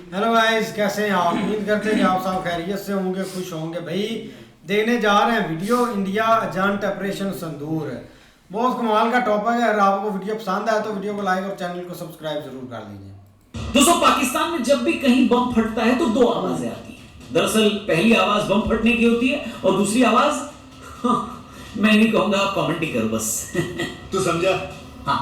Hello guys, कैसे हैं आप? उम्मीद करते हैं कि आप सब खैरियत से होंगे, खुश होंगे। भाई देखने जा रहे हैं वीडियो इंडिया एजेंट ऑपरेशन सिंदूर। बहुत कमाल का टॉपिक है। अगर आपको वीडियो पसंद आए तो वीडियो को लाइक और चैनल को सब्सक्राइब जरूर कर लीजिए। दोस्तों, पाकिस्तान में जब भी कहीं बम फटता है तो दो आवाजें आती हैं। दरअसल पहली आवाज बम फटने की होती है और दूसरी आवाज मैं नहीं कहूंगा, आप कमेंट ही करो बस। तू समझा? हाँ,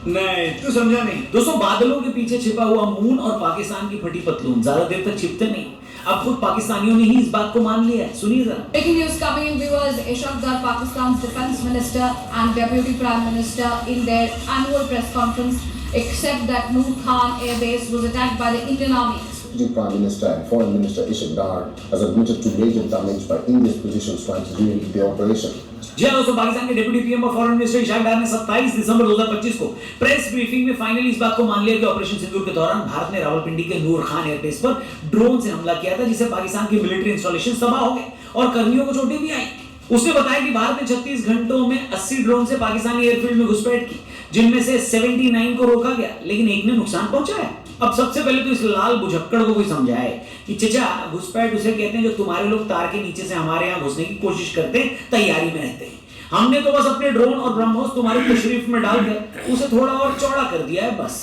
नहीं तू समझा नहीं। दोस्तों, बादलों के पीछे छिपा हुआ मून और पाकिस्तान की फटी पतलून ज्यादा देर तक छिपते नहीं। अब खुद पाकिस्तानियों ने ही इस बात को मान लिया है। सुनिए जरा। Breaking news coming in, viewers. Ishaq Dar, Pakistan's defense minister and deputy prime minister, in their annual press conference, accept that Noor Khan Air Base was attacked by the Indian Army. Deputy Prime Minister and Foreign Minister Ishaq Dar has admitted to major damage by India's positions trying to during the operation. जी हाँ दोस्तों, पाकिस्तान के deputy PM और foreign minister Ishaq डार ने 27 दिसंबर 2025 को press briefing में finally इस बात को मान लिया कि ऑपरेशन सिंदूर के दौरान भारत ने रावलपिंडी के नूर खान एयरबेस पर ड्रोन से हमला किया था, जिससे पाकिस्तान की मिलिट्री इंस्टॉलेशन तबाह हो गए और कर्मियों को चोटें भी आई। उसने बताया कि भारत ने 36 घंटों में 80 ड्रोन से पाकिस्तानी एयरफील्ड में घुसपैठ की, जिनमें से 79 को रोका गया, लेकिन एक ने नुकसान पहुंचाया। अब सबसे पहले तो इस लाल बुझक्कड़ को कोई समझाए कि चचा, घुसपैठ उसे कहते हैं जो तुम्हारे लोग तार के नीचे से हमारे यहाँ घुसने की कोशिश करते हैं, तैयारी में रहते हैं। हमने तो बस अपने ड्रोन और ब्रह्मोस तुम्हारी तशरीफ में डालकर उसे थोड़ा और चौड़ा कर दिया है, बस।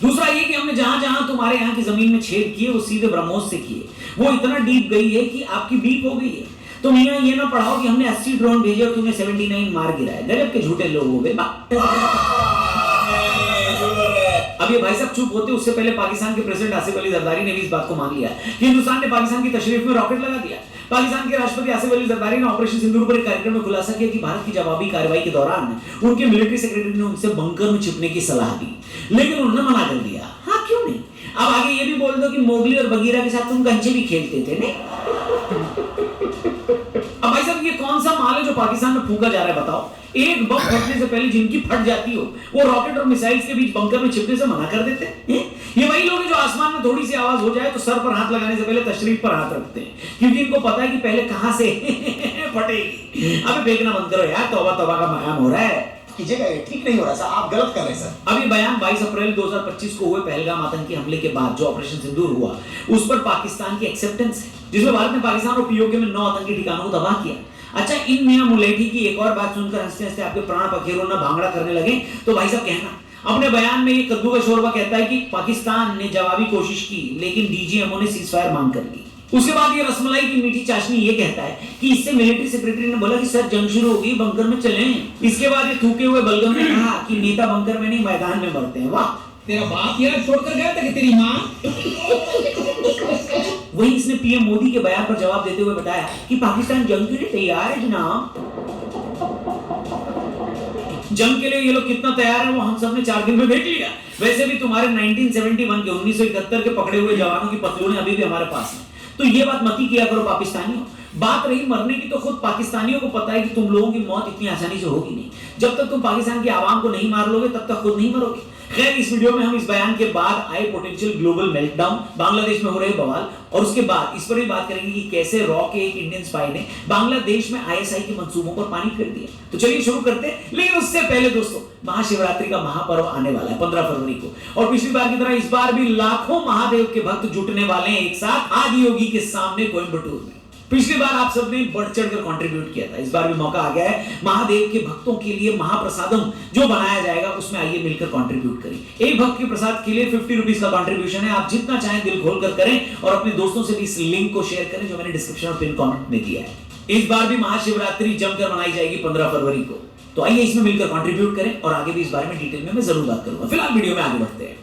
दूसरा ये कि हमने जहां जहां तुम्हारे यहाँ की जमीन में छेद किए वो सीधे ब्रह्मोस से किए। वो इतना डीप गई है कि आपकी बीप हो गई है। तुम यहाँ ये ना पढ़ाओ कि हमने 80 ड्रोन भेजे और तुमने 79 मार गिराए। गजब के झूठे लोग हो गए। अब ये भाई साहब चुप होते उससे पहले पाकिस्तान के प्रेसिडेंट आसिफ अली जरदारी ने भी इस बात को मान लिया कि हिंदुस्तान ने पाकिस्तान की तशरीफ में रॉकेट लगा दिया। पाकिस्तान के राष्ट्रपति आसिफ अली जरदारी ने ऑपरेशन सिंदूर पर एक कार्यक्रम में खुलासा किया कि भारत की जवाबी कार्रवाई के दौरान उनके मिलिट्री सेक्रेटरी ने उनसे बंकर में छिपने की सलाह दी, लेकिन उन्होंने मना कर दिया। हाँ, क्यों नहीं? अब आगे ये भी बोल दो कि मोगली और बगीरा के साथ तुम कंचे भी खेलते थे, नहीं? अब भाई साहब, ये कौन सा माल है जो पाकिस्तान में फूंका जा रहा है? बताओ। एक बम फटने से पहले जिनकी फट जाती हो, वो रॉकेट और मिसाइल्स के बीच बंकर में छिपने से मना कर देते हैं। ये वही लोग हैं जो आसमान में थोड़ी सी आवाज हो जाए तो सर पर हाथ लगाने से पहले तशरीफ पर हाथ रखते हैं, क्योंकि इनको पता है कि पहले कहां से फटेगी। अबे फेंकना बंद करो यार, तौबा तौबा का मकाम हो रहा है। कीजिएगा, ये ठीक नहीं हो रहा सर, आप गलत कर रहे हैं सर। अब ये बयान 22 अप्रैल 2025 को हुए पहलगाम आतंकी हमले के बाद जो ऑपरेशन सिंदूर हुआ, उस पर पाकिस्तान की एक्सेप्टेंस है, जिसमें भारत ने पाकिस्तान और पीओके में 9 आतंकी ठिकानों को तबाह किया। अच्छा, इन मियां मुलेठी की एक और बात सुनकर हंसते हंसते आपके प्राण पखेरु ना भांगड़ा करने लगे तो भाई साहब कहना, अपने बयान में ये कद्दू का शोरबा कहता है कि पाकिस्तान ने जवाबी कोशिश की, लेकिन डीजीएमओ ने सीजफायर मांग कर ली। उसके बाद ये रसमलाई की मीठी चाशनी ये कहता है कि इससे मिलिट्री सेक्रेटरी ने बोला कि सर जंग शुरू होगी, बंकर में चलें। इसके बाद ये थूके हुए बलगम ने कहा कि नेता बंकर में नहीं मैदान में मरते हैं। वाह, तेरा बाप यार छोड़कर गया था कि तेरी माँ? वही इसने पीएम मोदी के बयान पर जवाब देते हुए बताया कि पाकिस्तान जंग के लिए तैयार है जनाब। जंग के लिए ये लोग कितना तैयार है वो हम सब ने 4 दिन में देख लिया। वैसे भी तुम्हारे 1971 के 1971 के पकड़े हुए जवानों की पतलूनें अभी भी हमारे पास हैं, तो ये बात मत ही किया करो पाकिस्तानियों। बात रही मरने की, तो खुद पाकिस्तानियों को पता है कि तुम लोगों की मौत इतनी आसानी से होगी नहीं। जब तक तुम पाकिस्तान की आवाम को नहीं मार लोगे तब तक खुद नहीं मरोगे। खैर, इस वीडियो में हम इस बयान के बाद आए पोटेंशियल ग्लोबल मेल्टडाउन, बांग्लादेश में हो रहे बवाल और उसके बाद इस पर भी बात करेंगे कि कैसे रॉ के एक इंडियन स्पाई ने बांग्लादेश में आईएसआई के मंसूबों पर पानी फेर दिया। तो चलिए शुरू करते हैं, लेकिन उससे पहले दोस्तों, महाशिवरात्रि का महापर्व आने वाला है 15 फरवरी को, और पिछली बार की तरह इस बार भी लाखों महादेव के भक्त जुटने वाले हैं एक साथ आदि योगी के सामने कोयम्बटूर में। पिछली बार आप सबने बढ़ चढ़कर कंट्रीब्यूट किया था, इस बार भी मौका आ गया है महादेव के भक्तों के लिए महाप्रसादम जो बनाया जाएगा उसमें आइए मिलकर कंट्रीब्यूट करें। एक भक्त के प्रसाद के लिए 50 रुपीज का कंट्रीब्यूशन है। आप जितना चाहें दिल खोलकर करें और अपने दोस्तों से भी इस लिंक को शेयर करें जो मैंने डिस्क्रिप्शन और पिन कमेंट में दिया है। इस बार भी महाशिवरात्रि जमकर मनाई जाएगी 15 फरवरी को, तो आइए इसमें मिलकर कंट्रीब्यूट करें और आगे भी इस बारे में डिटेल में मैं जरूर बात करूंगा। फिलहाल वीडियो में आगे बढ़ते हैं।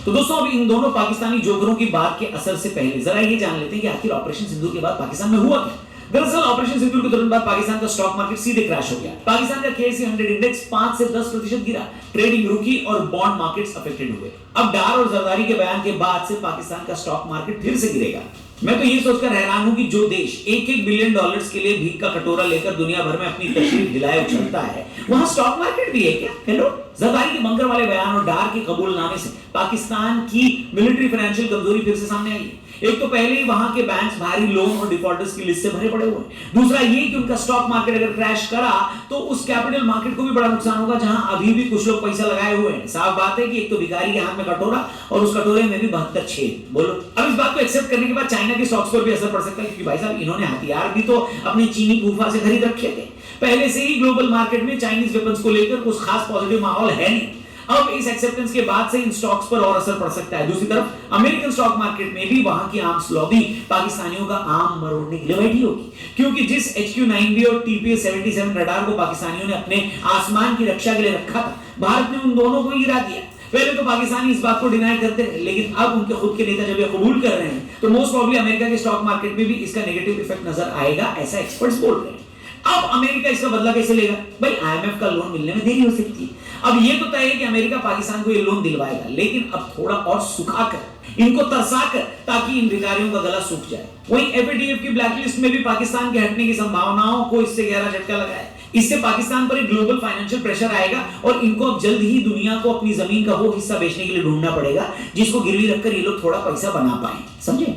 तो दोस्तों, अब इन दोनों पाकिस्तानी जोकरों की बात के असर से पहले जरा ये जान लेते हैं कि आखिर ऑपरेशन सिंदूर के बाद पाकिस्तान में हुआ क्या। दरअसल ऑपरेशन सिंदूर के तुरंत बाद पाकिस्तान का स्टॉक मार्केट सीधे क्रैश हो गया। पाकिस्तान का KSE 100 इंडेक्स 5 से 10% गिरा। ट्रेडिंग रुकी और बॉन्ड मार्केट्स अफेक्टेड हुए। अब डार और जरदारी के बयान के बाद से पाकिस्तान का स्टॉक मार्केट फिर से गिरेगा। मैं तो ये सोचकर हैरान हूं कि जो देश $1-1 बिलियन के लिए भीख का कटोरा लेकर दुनिया भर में अपनी तशरीफ हिलाए उछलता है, वहां स्टॉक मार्केट भी है क्या? हेलो, जरदारी के बंकर वाले बयान और डार के कबूलनामे से पाकिस्तान की मिलिट्री फाइनेंशियल कमजोरी फिर से सामने आई है। एक तो पहले ही वहां के बैंक्स भारी लोन और डिफॉल्टर्स की लिस्ट से भरे पड़े हुए हैं। दूसरा ये कि उनका स्टॉक मार्केट अगर क्रैश करा तो उस कैपिटल मार्केट को भी बड़ा नुकसान होगा, जहां अभी भी कुछ लोग पैसा लगाए हुए हैं। साफ बात है कि एक तो भिखारी के हाथ में कटोरा और उस कटोरे में भी 72 छेद। बोलो, अब इस बात को एक्सेप्ट करने के बाद चाइना के स्टॉक्स पर भी असर पड़ सकता है, क्योंकि भाई साहब इन्होंने हथियार भी तो अपनी चीनी फूफा से खरीद रखे थे। पहले से ही ग्लोबल मार्केट में चाइनीज वेपन्स को लेकर कुछ खास पॉजिटिव माहौल है नहीं। अब इस एक्सेप्टेंस के बाद से इन स्टॉक्स पर और असर पड़ सकता है। दूसरी तरफ अमेरिकन स्टॉक मार्केट में भी वहां की आर्म्स लॉबी पाकिस्तानियों का आम मरोड़ने के लिए बैठी होगी, क्योंकि जिस HQ-9B और TPS-77 रडार को पाकिस्तानियों ने अपने आसमान की रक्षा के लिए रखा था, भारत ने उन दोनों को ही गिरा दिया। पहले तो पाकिस्तानी इस बात को डिनाई करते रहे, लेकिन अब उनके खुद के नेता जब ये कबूल कर रहे हैं तो मोस्ट प्रोबब्ली अमेरिका के स्टॉक मार्केट में भी इसका नेगेटिव इफेक्ट नजर आएगा, ऐसा एक्सपर्ट्स बोल रहे हैं। अब अमेरिका इसका बदला कैसे लेगा? भाई IMF का लोन मिलने में देरी हो सकती है। अब ये तो तय है कि अमेरिका पाकिस्तान को ये लोन दिलवाएगा, लेकिन अब थोड़ा और सुखाकर, इनको तरसाकर, ताकि इन भिखारियों का गला सूख जाए। वहीं FATF की ब्लैकलिस्ट में भी पाकिस्तान के हटने की संभावनाओं को इससे गहरा झटका लगा है। इससे पाकिस्तान पर एक ग्लोबल फाइनेंशियल प्रेशर आएगा और इनको अब जल्द ही दुनिया को अपनी जमीन का वो हिस्सा बेचने के लिए ढूंढना पड़ेगा जिसको गिरवी रखकर ये लोग थोड़ा पैसा बना पाए। समझे?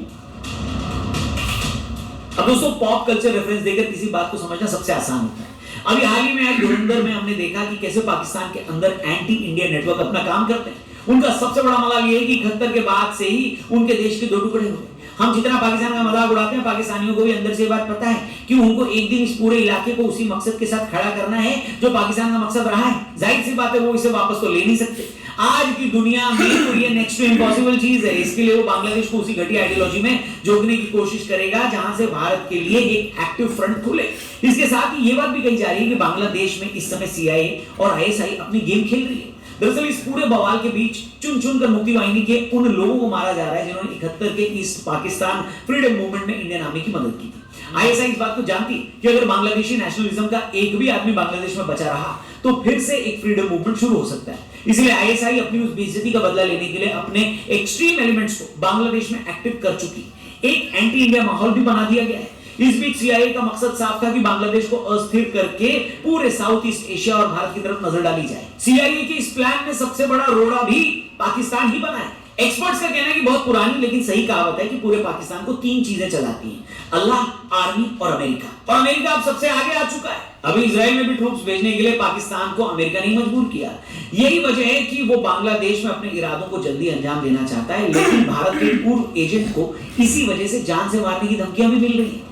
अब दोस्तों, पॉप कल्चर रेफरेंस देकर किसी बात को समझना सबसे आसान होता है। अभी हाल ही में आज धुरंधर में हमने देखा कि कैसे पाकिस्तान के अंदर एंटी इंडिया नेटवर्क अपना काम करते हैं। उनका सबसे बड़ा मजाक ये है कि 71 के बाद से ही उनके देश के दो टुकड़े हुए। हम जितना पाकिस्तान का मजाक उड़ाते हैं, पाकिस्तानियों को भी अंदर से बात पता है कि उनको एक दिन इस पूरे इलाके को उसी मकसद के साथ खड़ा करना है जो पाकिस्तान का मकसद रहा है। जाहिर सी बात है, वो इसे वापस तो ले नहीं सकते। आज की दुनिया में तो ये नेक्स्ट टू इम्पॉसिबल चीज है। इसके लिए वो बांग्लादेश को उसी घटिया आइडियोलॉजी में जोड़ने की कोशिश करेगा जहां से भारत के लिए एक एक्टिव फ्रंट खुले। इसके साथ ही ये बात भी कही जा रही है कि बांग्लादेश में इस समय CIA और ISI अपनी गेम खेल रही है। दरअसल इस पूरे बवाल के बीच चुन चुन कर मुक्ति वाहिनी के उन लोगों को मारा जा रहा है जिन्होंने 71 के ईस्ट पाकिस्तान फ्रीडम मूवमेंट में इंडियन आर्मी की मदद की थी। ISI इस बात को जानती कि अगर बांग्लादेशी नेशनलिज्म का एक भी आदमी बांग्लादेश में बचा रहा तो फिर से एक फ्रीडम मूवमेंट शुरू हो सकता है। इसलिए ISI अपनी उस बेइज्जती का बदला लेने के लिए अपने एक्सट्रीम एलिमेंट्स को बांग्लादेश में एक्टिव कर चुकी। एक एंटी इंडिया माहौल भी बना दिया गया है। इस बीच CIA का मकसद साफ था कि बांग्लादेश को अस्थिर करके पूरे साउथ ईस्ट एशिया और भारत की तरफ नजर डाली जाए। CIA के इस प्लान में सबसे बड़ा रोड़ा भी पाकिस्तान ही बना है। एक्सपर्ट्स का कहना है कि बहुत पुरानी लेकिन सही कहावत है कि पूरे पाकिस्तान को 3 चीजें चलाती हैं, अल्लाह, आर्मी और अमेरिका। और अमेरिका अब सबसे आगे आ चुका है। अभी इजराइल में भी ट्रूप्स भेजने के लिए पाकिस्तान को अमेरिका ने मजबूर किया। यही वजह है कि वो बांग्लादेश में अपने इरादों को जल्दी अंजाम देना चाहता है, लेकिन भारत के पूर्व एजेंट को इसी वजह से जान से मारने की धमकियां भी मिल रही हैं।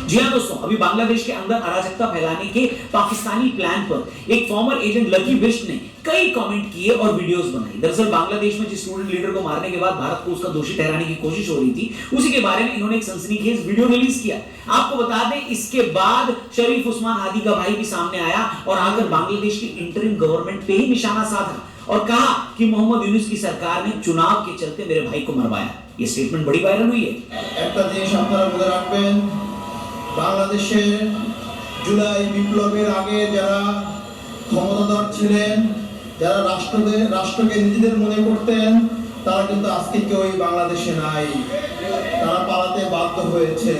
जी हां दोस्तों, अभी बांग्लादेश के अंदर अराजकता फैलाने के पाकिस्तानी प्लान पर एक फॉर्मर एजेंट लकी बिष्ट ने कई कमेंट किए और वीडियोस बनाई। दरअसल बांग्लादेश में जिस स्टूडेंट लीडर को मारने के बाद भारत को उसका दोषी ठहराने की कोशिश हो रही थी, उसी के बारे में इन्होंने एक सनसनीखेज वीडियो रिलीज किया। आपको बता दें, इसके बाद शरीफ उस्मान हादी का भाई भी सामने आया और आकर बांग्लादेश की इंटरिम गवर्नमेंट पे ही निशाना साधा और कहा कि मोहम्मद यूनुस की सरकार ने चुनाव के चलते मेरे भाई को मरवाया। ये स्टेटमेंट बड़ी वायरल हुई है। বাংলাদেশের জুলাই বিপ্লবের আগে যারা ক্ষমতাধর ছিলেন, যারা রাষ্ট্রকে নিজেদের মনে করতেন, তারা কিন্তু আজকে কেউই বাংলাদেশে নাই, তারা পালাতে বাধ্য হয়েছে।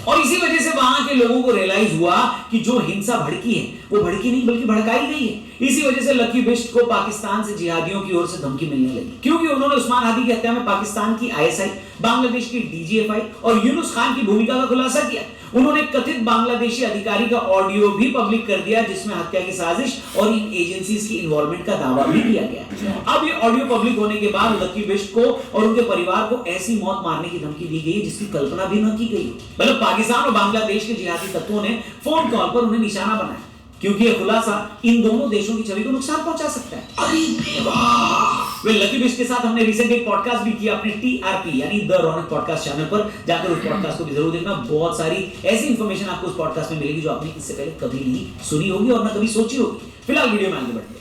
और इसी वजह से वहां के लोगों को रियलाइज हुआ कि जो हिंसा भड़की है वो भड़की नहीं बल्कि भड़काई गई है। इसी वजह से लकी बिष्ट को पाकिस्तान से जिहादियों की ओर से धमकी मिलने लगी, क्योंकि उन्होंने उस्मान हादी की हत्या में पाकिस्तान की ISI, बांग्लादेश की DGFI और यूनुस खान की भूमिका का खुलासा किया। उन्होंने कथित बांग्लादेशी अधिकारी का ऑडियो भी पब्लिक कर दिया जिसमें हत्या की साजिश और इन एजेंसीज की इन्वॉल्वमेंट का दावा भी किया गया। अब ये ऑडियो पब्लिक होने के बाद लकी बिष्ट को और उनके परिवार को ऐसी मौत मारने की धमकी दी गई जिसकी कल्पना भी न की गई। मतलब पाकिस्तान और बांग्लादेश के जिहादी तत्वों ने फोन कॉल पर उन्हें निशाना बनाया, क्योंकि यह खुलासा इन दोनों देशों की छवि को नुकसान पहुंचा सकता है। अरे वे लकी बिष्ट के साथ हमने रिसेंट एक पॉडकास्ट भी किया अपने TRP यानी द रौनक पॉडकास्ट चैनल पर, जाकर उस पॉडकास्ट को भी जरूर देखना। बहुत सारी ऐसी इंफॉर्मेशन आपको उस पॉडकास्ट में मिलेगी जो आपने इससे पहले कभी नहीं सुनी होगी और ना कभी सोची होगी। फिलहाल वीडियो में आगे बढ़ते हैं।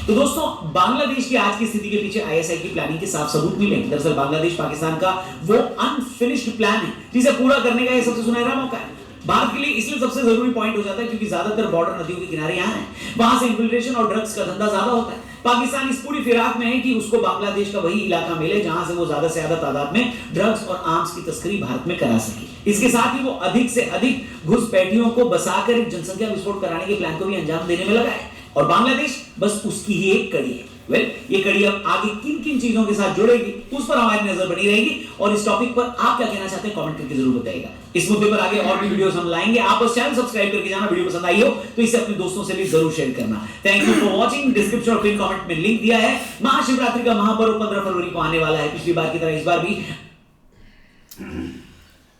तो दोस्तों, बांग्लादेश की आज की स्थिति के पीछे ISI की प्लानिंग के साफ सबूत मिले। दरअसल बांग्लादेश पाकिस्तान का वो अनफिनिश्ड प्लान है जिसे पूरा करने का ये सबसे सुनहरा मौका है। भारत के लिए इसलिए सबसे जरूरी पॉइंट हो जाता है क्योंकि ज्यादातर बॉर्डर नदियों के किनारे यहाँ है, वहां से इन्फिल्ट्रेशन और ड्रग्स का धंधा ज्यादा होता है। पाकिस्तान इस पूरी फिराक में है कि उसको बांग्लादेश का वही इलाका मिले जहां से वो ज्यादा से ज्यादा तादाद में ड्रग्स और आर्म्स की तस्करी भारत में करा सके। इसके साथ ही वो अधिक से अधिक घुसपैठियों को बसाकर एक जनसंख्या विस्फोट कराने के प्लान को भी अंजाम देने में लगा है, और बांग्लादेश बस उसकी ही एक कड़ी है। ये कड़ी अब आगे किन किन चीजों के साथ जुड़ेगी उस पर हमारी नजर बनी रहेगी, और इस टॉपिक पर आप क्या कहना चाहते हैं कमेंट करके जरूर बताइएगा। इस मुद्दे पर आगे और भी वीडियोस हम लाएंगे। आप बस चैनल सब्सक्राइब करके जाना, वीडियो पसंद आई हो तो इसे अपने दोस्तों से भी जरूर शेयर करना। Thank you for watching. Description और पिन कमेंट में लिंक दिया है। महाशिवरात्रि का महापर्व 15 फरवरी को आने वाला है, पिछली बार की तरह इस बार भी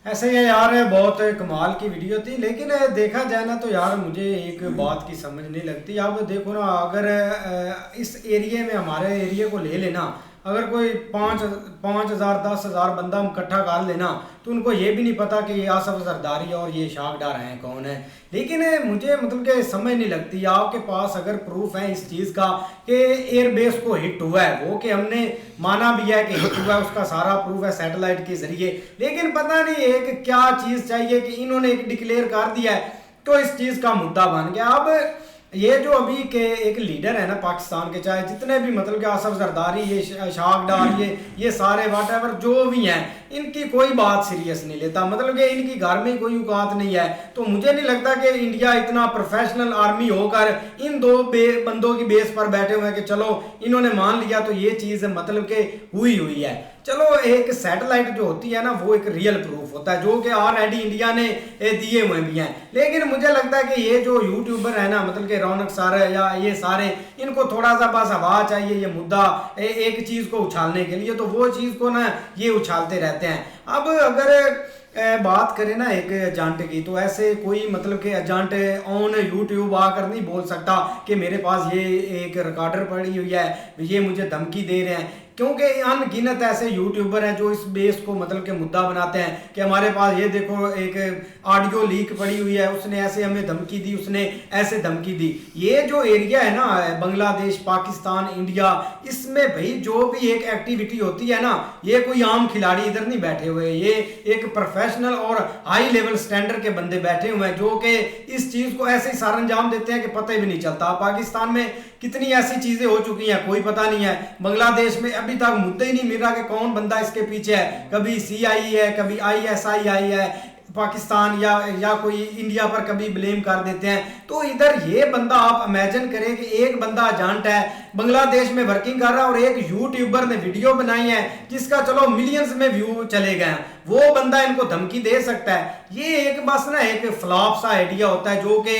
ऐसे ही है यार, बहुत कमाल की वीडियो थी। लेकिन देखा जाए ना तो यार मुझे एक बात की समझ नहीं लगती। अब देखो ना, अगर इस एरिया में हमारे एरिया को ले लेना, अगर कोई 5,000 10,000 बंदा हम इकट्ठा कर लेना तो उनको ये भी नहीं पता कि ये आसफ जरदारी और ये इशाक डार हैं कौन है। लेकिन मुझे मतलब कि समझ नहीं लगती, आपके पास अगर प्रूफ है इस चीज़ का कि एयरबेस को हिट हुआ है, वो कि हमने माना भी है कि हिट हुआ है, उसका सारा प्रूफ है सैटेलाइट के जरिए, लेकिन पता नहीं एक क्या चीज़ चाहिए कि इन्होंने एक डिक्लेयर कर दिया है तो इस चीज़ का मुद्दा बन गया। अब ये जो अभी के एक लीडर है ना पाकिस्तान के, चाहे जितने भी मतलब कि आसफ जरदारी, ये इशाक डार, ये सारे व्हाटएवर जो भी हैं, इनकी कोई बात सीरियस नहीं लेता। मतलब कि इनकी घर में कोई औकात नहीं है। तो मुझे नहीं लगता कि इंडिया इतना प्रोफेशनल आर्मी होकर इन दो बंदों की बेस पर बैठे हुए हैं कि चलो इन्होंने मान लिया तो ये चीज़ मतलब कि हुई है। चलो एक सैटेलाइट जो होती है ना वो एक रियल प्रूफ होता है जो कि ऑलरेडी इंडिया ने दिए हुए भी हैं। लेकिन मुझे लगता है कि ये जो यूट्यूबर है ना, मतलब कि रौनक सारे या ये सारे, इनको थोड़ा सा बस हवा चाहिए ये मुद्दा एक चीज़ को उछालने के लिए, तो वो चीज़ को ना ये उछालते रहते हैं। अब अगर बात करें ना एक एजेंट की, तो ऐसे कोई मतलब कि एजेंट ऑन यूट्यूब आकर नहीं बोल सकता कि मेरे पास ये एक रिकॉर्डर पड़ी हुई है, ये मुझे धमकी दे रहे हैं, क्योंकि अनगिनत ऐसे यूट्यूबर हैं जो इस बेस को मतलब के मुद्दा बनाते हैं कि हमारे पास ये देखो एक ऑडियो लीक पड़ी हुई है, उसने ऐसे हमें धमकी दी, उसने ऐसे धमकी दी। ये जो एरिया है ना बांग्लादेश, पाकिस्तान, इंडिया, इसमें भाई जो भी एक एक्टिविटी होती है ना, ये कोई आम खिलाड़ी इधर नहीं बैठे हुए, ये एक प्रोफेशनल और हाई लेवल स्टैंडर्ड के बंदे बैठे हुए हैं जो कि इस चीज़ को ऐसे ही सार अंजाम देते हैं कि पता ही भी नहीं चलता। पाकिस्तान में कितनी ऐसी चीज़ें हो चुकी हैं कोई पता नहीं है। बांग्लादेश में अभी तक मुद्दा ही नहीं मिल रहा कि कौन बंदा इसके पीछे है। कभी CI है, कभी ISI है पाकिस्तान या कोई इंडिया पर कभी ब्लेम कर देते हैं। तो इधर ये बंदा आप इमेजिन करें कि एक बंदा एजेंट है, बांग्लादेश में वर्किंग कर रहा है, और एक यूट्यूबर ने वीडियो बनाई है जिसका चलो मिलियंस में व्यू चले गए हैं, वो बंदा इनको धमकी दे सकता है। ये एक बस ना एक फ्लॉप सा आइडिया होता है जो कि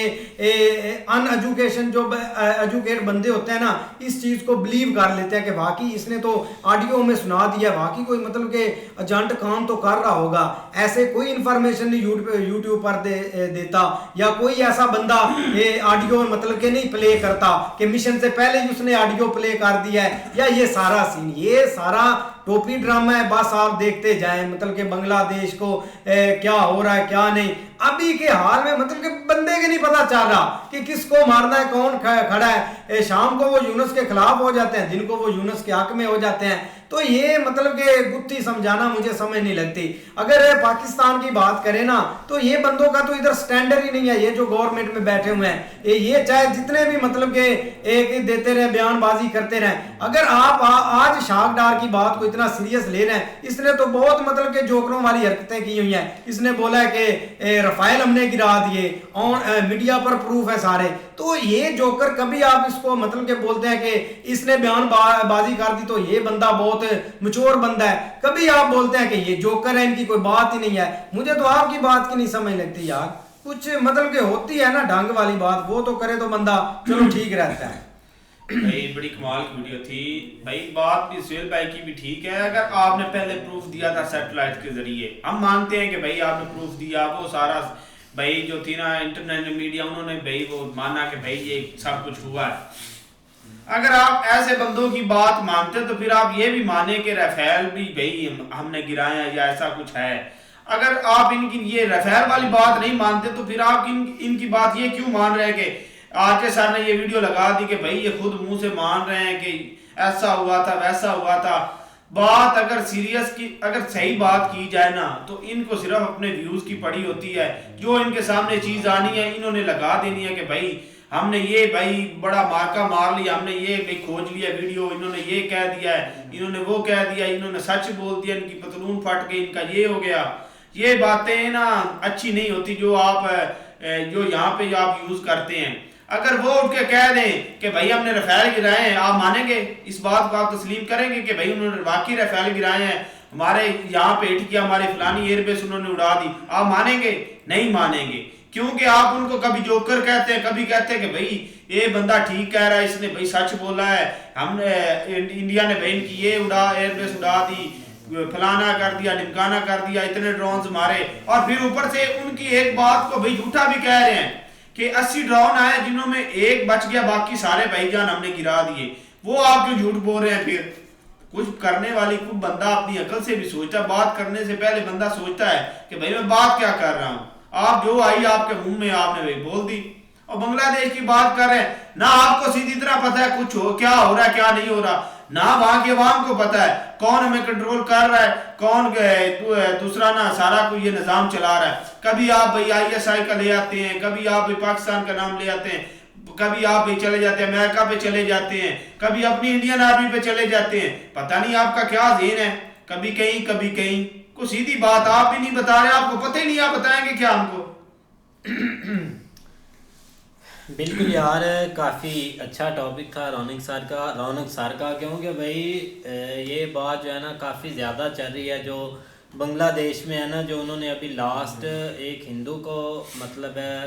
अनएजुकेशन जो एजुकेट बंदे होते हैं ना, इस चीज़ को बिलीव कर लेते हैं कि वाकई इसने तो ऑडियो में सुना दिया, वाकई कोई मतलब कि एजेंट काम तो कर रहा होगा। ऐसे कोई इंफॉर्मेशन नहीं यूट्यूब पर देता, या कोई ऐसा बंदा ये ऑडियो मतलब कि नहीं प्ले करता कि मिशन से पहले ही उसने ऑडियो प्ले कर दिया है, या ये सारा सीन, ये सारा टोपी ड्रामा है। बस आप देखते जाएं मतलब कि बांग्लादेश को क्या हो रहा है क्या नहीं। अभी के हाल में मतलब कि बंदे के नहीं पता चल रहा कि किसको मारना है, कौन खड़ा है। शाम को वो यूनुस के खिलाफ हो जाते हैं, दिन को वो यूनुस के हक में हो जाते हैं। तो ये मतलब कि गुत्थी समझाना मुझे समझ नहीं लगती। अगर पाकिस्तान की बात करें ना तो ये बंदों का तो इधर स्टैंडर्ड ही नहीं है। ये जो गवर्नमेंट में बैठे हुए हैं, ये चाहे जितने भी मतलब कि एक देते रहे, बयानबाजी करते रहे, अगर आप आज इशाक डार की बात को इतना सीरियस ले रहे हैं, इसने तो बहुत मतलब कि जोकरों वाली हरकतें की हुई हैं। इसने बोला है कि रफाइल हमने गिरा दिए, और मीडिया पर प्रूफ है सारे। तो ये जोकर कभी आप इसको मतलब कि बोलते हैं कि इसने बयानबाजी कर दी तो ये बंदा बहुत मैच्योर बंदा है, कभी आप बोलते हैं कि ये जोकर है, इनकी कोई बात ही नहीं है। मुझे तो आपकी बात की नहीं समझ लगती यार। कुछ मतलब कि होती है ना ढंग वाली बात, वो तो करे तो बंदा चलो ठीक रहता है। भाई बड़ी कमाल की वीडियो थी भाई। बात भी सुहेल भाई की भी ठीक है। अगर आपने पहले प्रूफ दिया था सैटेलाइट के जरिए, हम मानते हैं कि भाई आपने प्रूफ दिया, वो सारा भाई जो थी ना इंटरनेशनल मीडिया, उन्होंने भाई वो माना कि भाई ये सब कुछ हुआ है। अगर आप ऐसे बंदों की बात मानते तो फिर आप ये भी माने कि राफेल भी भाई हमने गिराया या ऐसा कुछ है। अगर आप इनकी ये राफेल वाली बात नहीं मानते तो फिर आप इनकी बात ये क्यों मान रहे हैं कि आरके सर ने ये वीडियो लगा दी कि भाई ये खुद मुंह से मान रहे हैं कि ऐसा हुआ था वैसा हुआ था। बात अगर सीरियस की, अगर सही बात की जाए ना, तो इनको सिर्फ अपने व्यूज की पड़ी होती है। जो इनके सामने चीज आनी है इन्होंने लगा देनी है कि भाई हमने ये भाई बड़ा मार्का मार लिया, हमने ये भाई खोज लिया वीडियो, इन्होंने ये कह दिया है, इन्होंने वो कह दिया, इन्होंने सच बोल दिया, इनकी पतलून फट गई, इनका ये हो गया। ये बातें ना अच्छी नहीं होती जो आप जो यहाँ पे आप यूज करते हैं। अगर वो उठ के कह दें कि भाई हमने रफेल गिराए हैं, आप मानेंगे? इस बात को आप तस्लीम करेंगे कि भाई उन्होंने वाकई रफेल गिराए हैं, हमारे यहाँ पे हिट किया, हमारी फलानी एयरबेस उन्होंने उड़ा दी? आप मानेंगे? नहीं मानेंगे, क्योंकि आप उनको कभी जोकर कहते हैं, कभी कहते हैं कि भाई ये बंदा ठीक कह रहा है, इसने भाई सच बोला है, हमने इंडिया ने भाई इनकी ये एयरबेस उड़ा दी, फलाना कर दिया, ढिमकाना कर दिया, इतने ड्रोन्स मारे, और फिर ऊपर से उनकी एक बात को भाई झूठा भी कह रहे हैं कि 80 ड्रोन आए जिन्हों में एक बच गया, बाकी सारे भाईजान हमने गिरा दिए। वो आप क्यों झूठ बोल रहे हैं? फिर कुछ करने वाली कुछ बंदा अपनी अकल से भी सोचता है, बात करने से पहले बंदा सोचता है कि भाई मैं बात क्या कर रहा हूँ। आप जो आई आपके मुंह में आपने भाई बोल दी, और बांग्लादेश की बात कर रहे हैं ना, आपको सीधी तरह पता है कुछ हो क्या हो रहा है क्या नहीं हो रहा, ना वहां की आवाम को पता है कौन हमें कंट्रोल कर रहा है, कौन दूसरा ना सारा को ये निजाम चला रहा है। कभी आप भाई ISI का ले आते हैं, कभी आप भाई पाकिस्तान का नाम ले आते हैं, कभी आप भाई चले जाते हैं अमेरिका पे चले जाते हैं, कभी अपनी इंडियन आर्मी पे चले जाते हैं। पता नहीं आपका क्या ज़हन है, कभी कहीं कभी कहीं। को सीधी बात आप भी नहीं बता रहे, आपको पता ही नहीं, आप बताएंगे क्या हमको? बिल्कुल यार, काफ़ी अच्छा टॉपिक था रौनक सर का क्योंकि भाई ये बात जो है ना काफ़ी ज़्यादा चल रही है, जो बांग्लादेश में है ना, जो उन्होंने अभी लास्ट एक हिंदू को मतलब है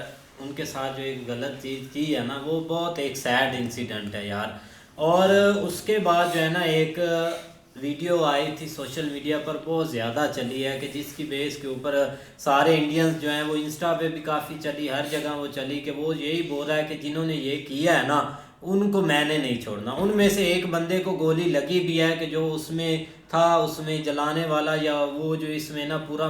उनके साथ जो एक गलत चीज़ की है ना, वो बहुत एक सैड इंसिडेंट है यार। और उसके बाद जो है ना एक वीडियो आई थी सोशल मीडिया पर, बहुत ज़्यादा चली है कि जिसकी बेस के ऊपर सारे इंडियंस जो हैं वो इंस्टा पे भी काफ़ी चली, हर जगह वो चली कि वो यही बोल रहा है कि जिन्होंने ये किया है ना उनको मैंने नहीं छोड़ना। उनमें से एक बंदे को गोली लगी भी है कि जो उसमें था, उसमें जलाने वाला या वो जो इसमें ना पूरा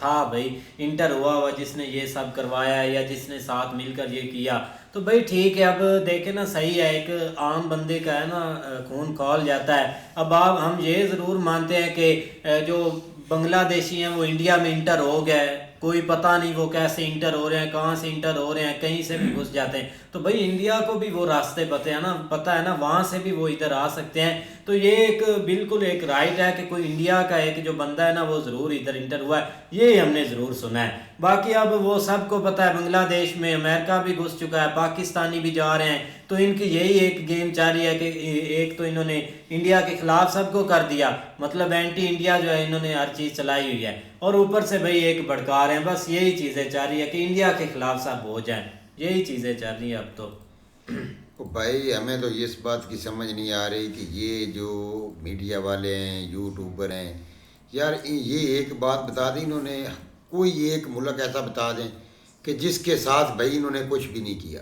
था भाई इंटर हुआ जिसने ये सब करवाया या जिसने साथ मिलकर ये किया। तो भाई ठीक है, अब देखे ना सही है, एक आम बंदे का है ना खून खौल जाता है। अब आप हम ये ज़रूर मानते हैं कि जो बांग्लादेशी हैं वो इंडिया में इंटर हो गए, कोई पता नहीं वो कैसे इंटर हो रहे हैं, कहाँ से इंटर हो रहे हैं, कहीं से भी घुस जाते हैं। तो भाई इंडिया को भी वो रास्ते पता है ना वहाँ से भी वो इधर आ सकते हैं। तो ये एक बिल्कुल एक राइट है कि कोई इंडिया का एक जो बंदा है ना वो ज़रूर इधर इंटर हुआ है, ये हमने ज़रूर सुना है। बाकी अब वो सबको पता है बांग्लादेश में अमेरिका भी घुस चुका है, पाकिस्तानी भी जा रहे हैं। तो इनकी यही एक गेम चल रही है कि एक तो इन्होंने इंडिया के खिलाफ सबको कर दिया, मतलब एंटी इंडिया जो है इन्होंने हर चीज़ चलाई हुई है, और ऊपर से भाई एक भड़का रहे हैं। बस यही चीज़ें चल रही है कि इंडिया के खिलाफ सब हो जाए, यही चीज़ें चल रही है अब तो। भाई हमें तो इस बात की समझ नहीं आ रही कि ये जो मीडिया वाले हैं, यूट्यूबर हैं यार, ये एक बात बता दी इन्होंने, कोई एक मुल्क ऐसा बता दें कि जिसके साथ भाई इन्होंने कुछ भी नहीं किया।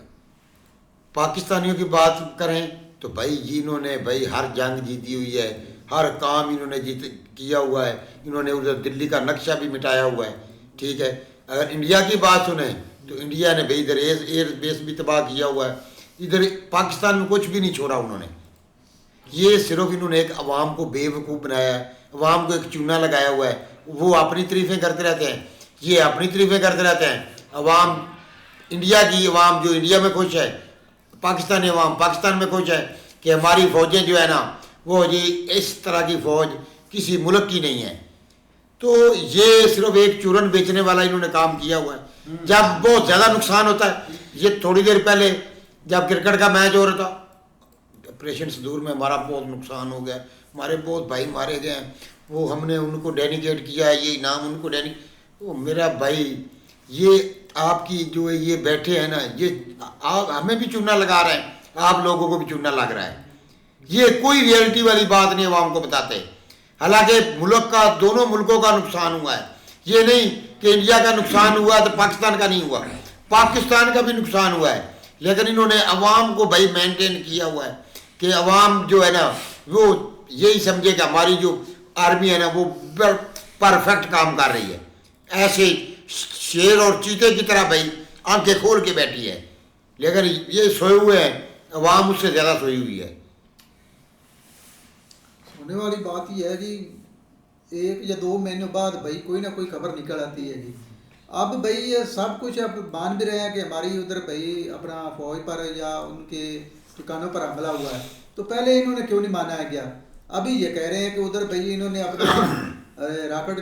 पाकिस्तानियों की बात करें तो भाई इन्होंने भाई हर जंग जीती हुई है, हर काम इन्होंने किया हुआ है, इन्होंने उधर दिल्ली का नक्शा भी मिटाया हुआ है, ठीक है। अगर इंडिया की बात सुने तो इंडिया ने भाई इधर एयर बेस भी तबाह किया हुआ है, इधर पाकिस्तान में कुछ भी नहीं छोड़ा उन्होंने। ये सिर्फ इन्होंने एक अवाम को बेवकूफ़ बनाया है, अवाम को एक चूना लगाया हुआ है। वो अपनी तारीफ़ें करते रहते हैं, ये अपनी तारीफ़ें करते रहते हैं। अवाम इंडिया की अवाम जो इंडिया में खुश है, पाकिस्तानी अवाम पाकिस्तान में खुश है कि हमारी फ़ौजें जो है ना वो जी इस तरह की फ़ौज किसी मुल्क की नहीं है। तो ये सिर्फ एक चूरन बेचने वाला इन्होंने काम किया हुआ है। जब बहुत ज़्यादा नुकसान होता है, ये थोड़ी देर पहले जब क्रिकेट का मैच हो रहा था, ऑपरेशन सिंदूर में हमारा बहुत नुकसान हो गया, हमारे बहुत भाई मारे गए हैं, वो हमने उनको डेडिकेट किया है, ये इनाम उनको वो मेरा भाई ये आपकी जो ये बैठे हैं ना, ये आप हमें भी चूना लगा रहे हैं, आप लोगों को भी चूना लग रहा है। ये कोई रियलिटी वाली बात नहीं अवाम को बताते। हालांकि मुल्क का, दोनों मुल्कों का नुकसान हुआ है, ये नहीं कि इंडिया का नुकसान हुआ तो पाकिस्तान का नहीं हुआ, पाकिस्तान का भी नुकसान हुआ है। लेकिन इन्होंने अवाम को भाई मेंटेन किया हुआ है कि अवाम जो है ना वो यही समझे कि हमारी जो आर्मी है ना वो परफेक्ट काम कर रही है। ऐसे शेर और चीते की तरह भाई आंखें खोल के बैठी है, लेकिन ये सोए हुए हैं, अवाम उससे ज़्यादा सोई हुई है। होने वाली बात ये है कि 1 या 2 महीने बाद भाई कोई ना कोई खबर निकल आती है कि अब भाई ये सब कुछ अब मान भी रहे हैं कि हमारी उधर भाई अपना फौज पर या उनके ठिकानों पर हमला हुआ है, तो पहले इन्होंने क्यों नहीं माना है क्या? अभी ये कह रहे हैं कि उधर भाई इन्होंने अपना रॉकेट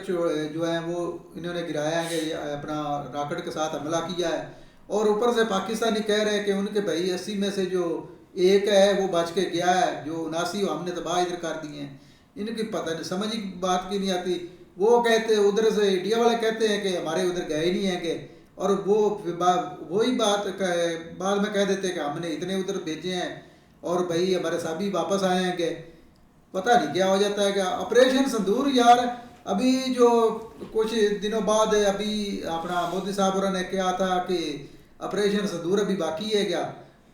जो है वो इन्होंने गिराया है कि अपना रॉकेट के साथ हमला किया है, और ऊपर से पाकिस्तानी कह रहे हैं कि उनके भाई 80 में से जो 1 है वो बच के गया है, जो 79 हमने तबाह इधर कर दिए हैं। इनकी पता नहीं, समझ की बात की नहीं आती। वो कहते उधर से इंडिया वाले कहते हैं कि हमारे उधर गए नहीं हैं कि, और वो वही बात बाद में कह देते हैं कि हमने इतने उधर भेजे हैं और भाई हमारे साहबी वापस आए हैं कि पता नहीं क्या हो जाता है। क्या ऑपरेशन सिंदूर यार, अभी जो कुछ दिनों बाद अभी अपना मोदी साहब ने कहा था कि ऑपरेशन सिंदूर अभी बाकी है क्या,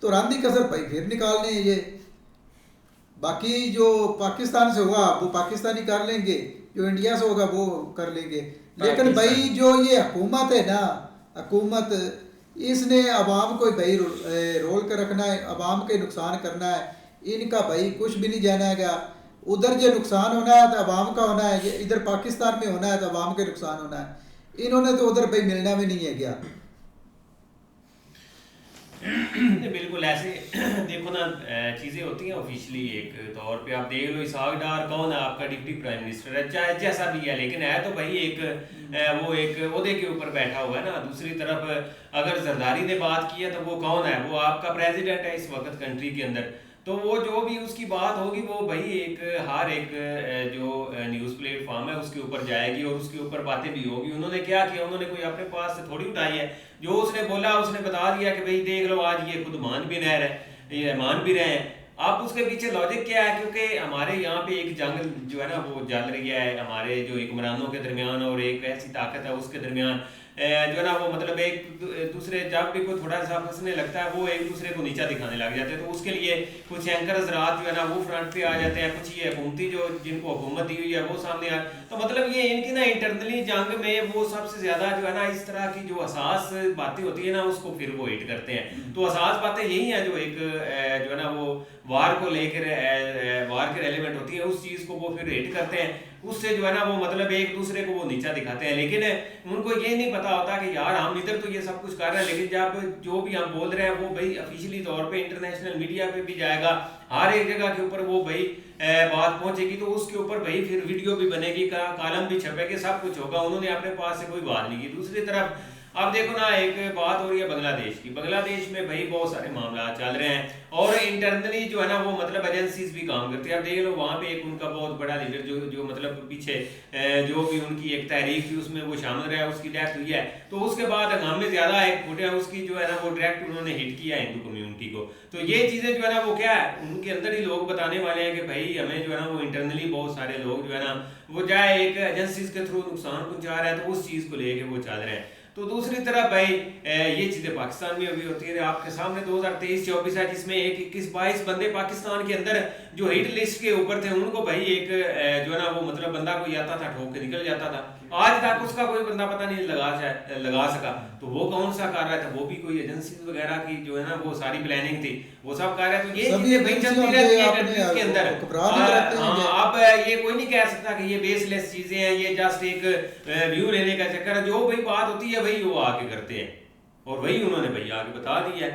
तो रांदी कसर भाई फिर निकालने हैं ये। बाकी जो पाकिस्तान से होगा वो पाकिस्तानी कर लेंगे, जो इंडिया से होगा वो कर लेंगे, लेकिन भाई जो ये हुकूमत है ना, हुकूमत इसने अवाम को भाई रोल कर रखना है, अवाम के नुकसान करना है, इनका भाई कुछ भी नहीं जाना है क्या। उधर जो नुकसान होना है तो अवाम का होना है, इधर पाकिस्तान में होना है तो अवाम के नुकसान होना है। इन्होंने तो उधर भाई मिलना भी नहीं है क्या। बिल्कुल ऐसे देखो ना, चीज़ें होती हैं ऑफिशियली एक तौर पे। आप देख लो इसहाक डार कौन है, आपका डिप्टी प्राइम मिनिस्टर है, चाहे जैसा भी है, लेकिन है तो भाई एक वो एक ओहदे के ऊपर बैठा हुआ है ना। दूसरी तरफ अगर जरदारी ने बात की है तो वो कौन है, वो आपका प्रेसिडेंट है इस वक्त कंट्री के अंदर। तो वो जो भी उसकी बात होगी वो भाई एक हर एक जो न्यूज़ प्लेटफॉर्म है उसके ऊपर जाएगी और उसके ऊपर बातें भी होगी। उन्होंने क्या किया, उन्होंने कोई अपने पास से थोड़ी उठाई है, जो उसने बोला उसने बता दिया कि भाई देख लो आज ये खुद मान भी रहे हैं, ये मान भी रहे हैं। अब उसके पीछे लॉजिक क्या है, क्योंकि हमारे यहाँ पे एक जंग जो है ना वो चल रही है हमारे जो हुक्मरानों के दरमियान और एक ऐसी ताकत है उसके दरमियान जो है ना वो मतलब एक दूसरे जब भी कोई थोड़ा सा फंसने लगता है वो एक दूसरे को नीचा दिखाने लग जाते हैं। तो उसके लिए कुछ एंकर हजरात जो है ना वो फ्रंट पे आ जाते हैं, कुछ ये हुकूमती जो जिनको हुकूमत दी हुई है वो सामने आ। तो मतलब ये इनकी ना इंटरनली जंग में वो सबसे ज्यादा जो है ना इस तरह की जो हसास बातें होती है ना उसको फिर वो हिट करते हैं। तो हसास बातें यही है जो एक जो है ना वो वार को लेकर वार के एलिमेंट होती है, उस चीज को वो फिर हिट करते हैं, उससे जो है ना वो मतलब एक दूसरे को वो नीचा दिखाते हैं। लेकिन उनको ये नहीं पता होता कि यार हम इधर तो ये सब कुछ कर रहे हैं, लेकिन जब जो भी हम बोल रहे हैं वो भाई ऑफिशियली तौर पे इंटरनेशनल मीडिया पे भी जाएगा, हर एक जगह के ऊपर वो भाई बात पहुंचेगी, तो उसके ऊपर भाई फिर वीडियो भी बनेगी, कॉलम भी छपेगी, सब कुछ होगा। उन्होंने अपने पास से कोई बात नहीं की। दूसरी तरफ अब देखो ना एक बात हो रही है बांग्लादेश की। बांग्लादेश में भाई बहुत सारे मामला चल रहे हैं और इंटरनली जो है ना वो मतलब एजेंसीज भी काम करती है। अब देख लो वहाँ पे एक उनका बहुत बड़ा लीडर जो मतलब पीछे जो भी उनकी एक तहरीक थी उसमें वो शामिल रहा, उसकी डेथ हुई है। तो उसके बाद हंगामे ज्यादा एक फुटे उसकी जो है ना वो डायरेक्ट उन्होंने हिट किया हिंदू कम्युनिटी को। तो ये चीजें जो है ना वो क्या है, उनके अंदर ही लोग बताने वाले हैं कि भाई हमें जो है ना वो इंटरनली बहुत सारे लोग जो है ना वो चाहे एक एजेंसीज के थ्रू नुकसान पहुंचा रहे हैं, तो उस चीज को लेके वो चल रहे हैं। तो दूसरी तरफ भाई ये चीज़ें पाकिस्तान में अभी होती है। आपके सामने 2023-24 है जिसमें 21-22 बंदे पाकिस्तान के अंदर जो हिट लिस्ट के ऊपर थे, उनको भाई एक जो है ना वो मतलब बंदा कोई आता था ठोक के निकल जाता था। आज तक उसका कोई बंदा पता नहीं लगा सका। तो वो कौन सा कर रहा था, वो भी कोई एजेंसी वगैरह की जो है ना वो सारी प्लानिंग थी, वो सब कर रहे हैं। तो ये चीजें भाई चलती रहती है कंट्रीज के अंदर। अब ये कोई नहीं कह सकता कि ये बेसलेस चीजें हैं, ये जस्ट एक व्यू लेने का चक्कर है। जो भाई बात होती है वही वो आके करते हैं और वही उन्होंने भाई आगे बता दिया है।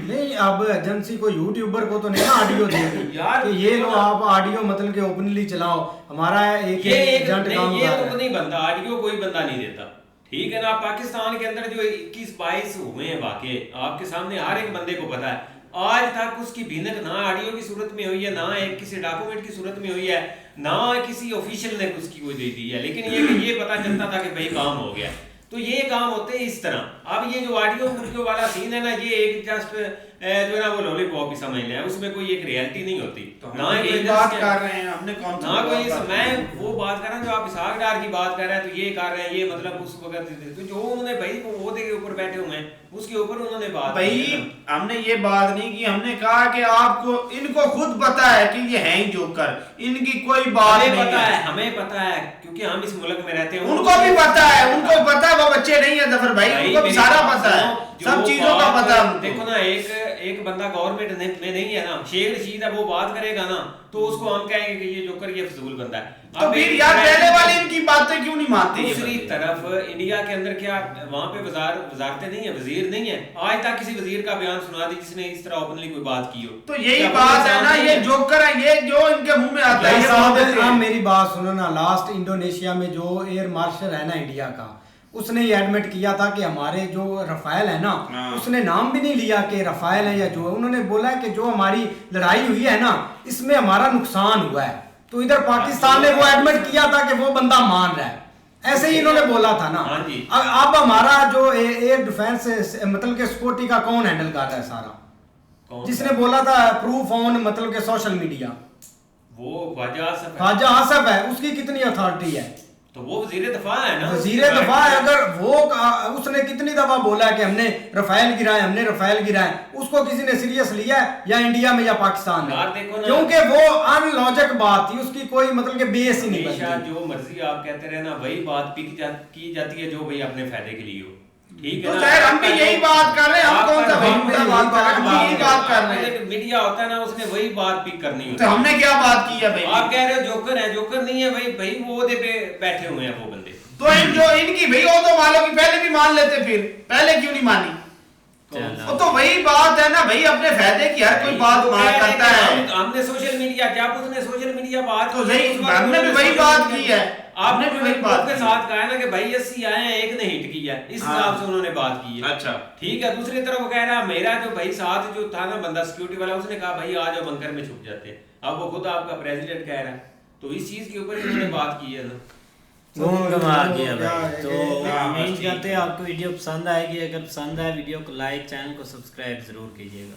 नहीं अब एजेंसी को यूट्यूबर को तो नहीं ना ऑडियो देगी यार कि ये लो आप ऑडियो मतलब कि ओपनली चलाओ, हमारा एक एजेंट काम ये तो नहीं बनता, ऑडियो कोई बंदा नहीं देता, ठीक है ना। पाकिस्तान के अंदर जो 21-22 हुए हैं वाकई आपके सामने हर एक बंदे को पता है। आज तक उसकी भिनक ना ऑडियो की सूरत में हुई है, ना एक किसी डॉक्यूमेंट की सूरत में हुई है, ना किसी ऑफिशियल ने उसकी कोई दे दी है। लेकिन ये पता चलता था कि भाई काम हो गया। तो ये काम होते हैं इस तरह। अब ये जो ऑडियो वीडियो वाला सीन है ना, ये एक जस्ट जो है ना वो लॉलीपॉप ही समझ लें, उसमें कोई एक रियलिटी नहीं होती। तो ना ये बात कर रहे हैं हमने कौन सा, ना कोई मैं वो बात कर रहा हूँ जो आप इसहाक डार की बात कर रहे हैं, तो ये कर रहे हैं ये मतलब उस वक्त तो जो उन्होंने भाई वो ओहदे के ऊपर बैठे हुए हैं उसके ऊपर उन्होंने बात भाई हमने ये बात नहीं की। हमने कहा कि आपको इनको खुद पता है कि ये है ही जोकर, इनकी कोई बात नहीं पता है, हमें पता है क्योंकि हम इस मुल्क में रहते हैं। उनको भी पता है, उनको पता है वो बच्चे नहीं है जफर भाई, उनको भी सारा पता है, सब चीजों का पता है। देखो ना, एक बंदा गवर्नमेंट में नहीं है ना, शेख रशीद है, वो बात करेगा ना तो उसको हम कहेंगे कि ये जोकर ये फजूल बंदा है। तो फिर यार पहले वाले इनकी बातें क्यों नहीं मानते? दूसरी तरफ इंडिया के अंदर क्या वहाँ पे वजारतें नहीं है, वजीर नहीं है, आज तक किसी वजीर का बयान सुना दी जिसने इस तरह ओपनली कोई बात की हो? तो यही बात है ना, ये जोकर है, ये जो इनके मुंह में आता है। आप मेरी बात सुनो ना, लास्ट इंडोनेशिया में जो एयर मार्शल है ना इंडिया का, उसने ये एडमिट किया था कि हमारे जो रफाल है ना, उसने नाम भी नहीं लिया कि रफाल है या जो, उन्होंने बोला कि जो हमारी लड़ाई हुई है ना इसमें हमारा नुकसान हुआ है। तो इधर पाकिस्तान ने वो एडमिट किया था कि वो बंदा मान रहा है, ऐसे ही इन्होंने बोला था ना। अब हमारा जो एयर डिफेंस मतलब के सिक्योरिटी का कौन हैंडल कर रहा है सारा? जिसने बोला था प्रूफ ऑन मतलब के सोशल मीडिया, वो ख्वाजा आसफ है, उसकी कितनी अथॉरिटी है? तो वो वजीर दफा है ना, वजीर दफा है। अगर वो उसने कितनी दफा बोला है कि हमने रफाल गिराए, हमने रफाल गिराए, उसको किसी ने सीरियस लिया है या इंडिया में या पाकिस्तान में? क्योंकि वो अनलॉजिक बात थी, उसकी कोई मतलब के बेस ही नहीं बनती। जो मर्जी आप कहते रहे ना, वही बात की जाती है जो भाई अपने फायदे के लिए हो, ठीक है तो ना? हम भी यही बात कर रहे हैं, हम कौन सा बात कर रहे हैं? हम यही बात कर रहे हैं। मीडिया होता है ना, उसने वही बात पिक करनी होती है। तो हमने क्या बात की है भाई? आप कह रहे हो जोकर है, जोकर नहीं है भाई, वो ओहदे पे बैठे हुए हैं वो बंदे। तो इन जो इनकी भाई ओहदे वालों की पहले भी मान लेते, फिर पहले क्यों नहीं मानी? तो वही बात है ना भाई, अपने फायदे की हर कोई बात मान करता है। हमने सोशल मीडिया, क्या उसने सोशल मीडिया बात तो हमने भी वही बात की है, आपने भी वही बात के साथ कहा है ना कि भाई 80 आए हैं, एक ने हिट किया, इस हिसाब से उन्होंने बात की है। अच्छा ठीक है। दूसरी तरफ वो कह रहा है मेरा जो भाई साथ जो था ना बंदा सिक्योरिटी वाला, उसने कहा भाई आ जाओ बंकर में छुप जाते हैं। अब वो खुद आपका प्रेसिडेंट कह रहा है, तो इस चीज के ऊपर इन्होंने बात की है ना, घूम घुमा गया भाई। तो उम्मीद करते हैं आपको वीडियो पसंद आएगी। अगर पसंद आए वीडियो को लाइक, चैनल को सब्सक्राइब जरूर कीजिएगा।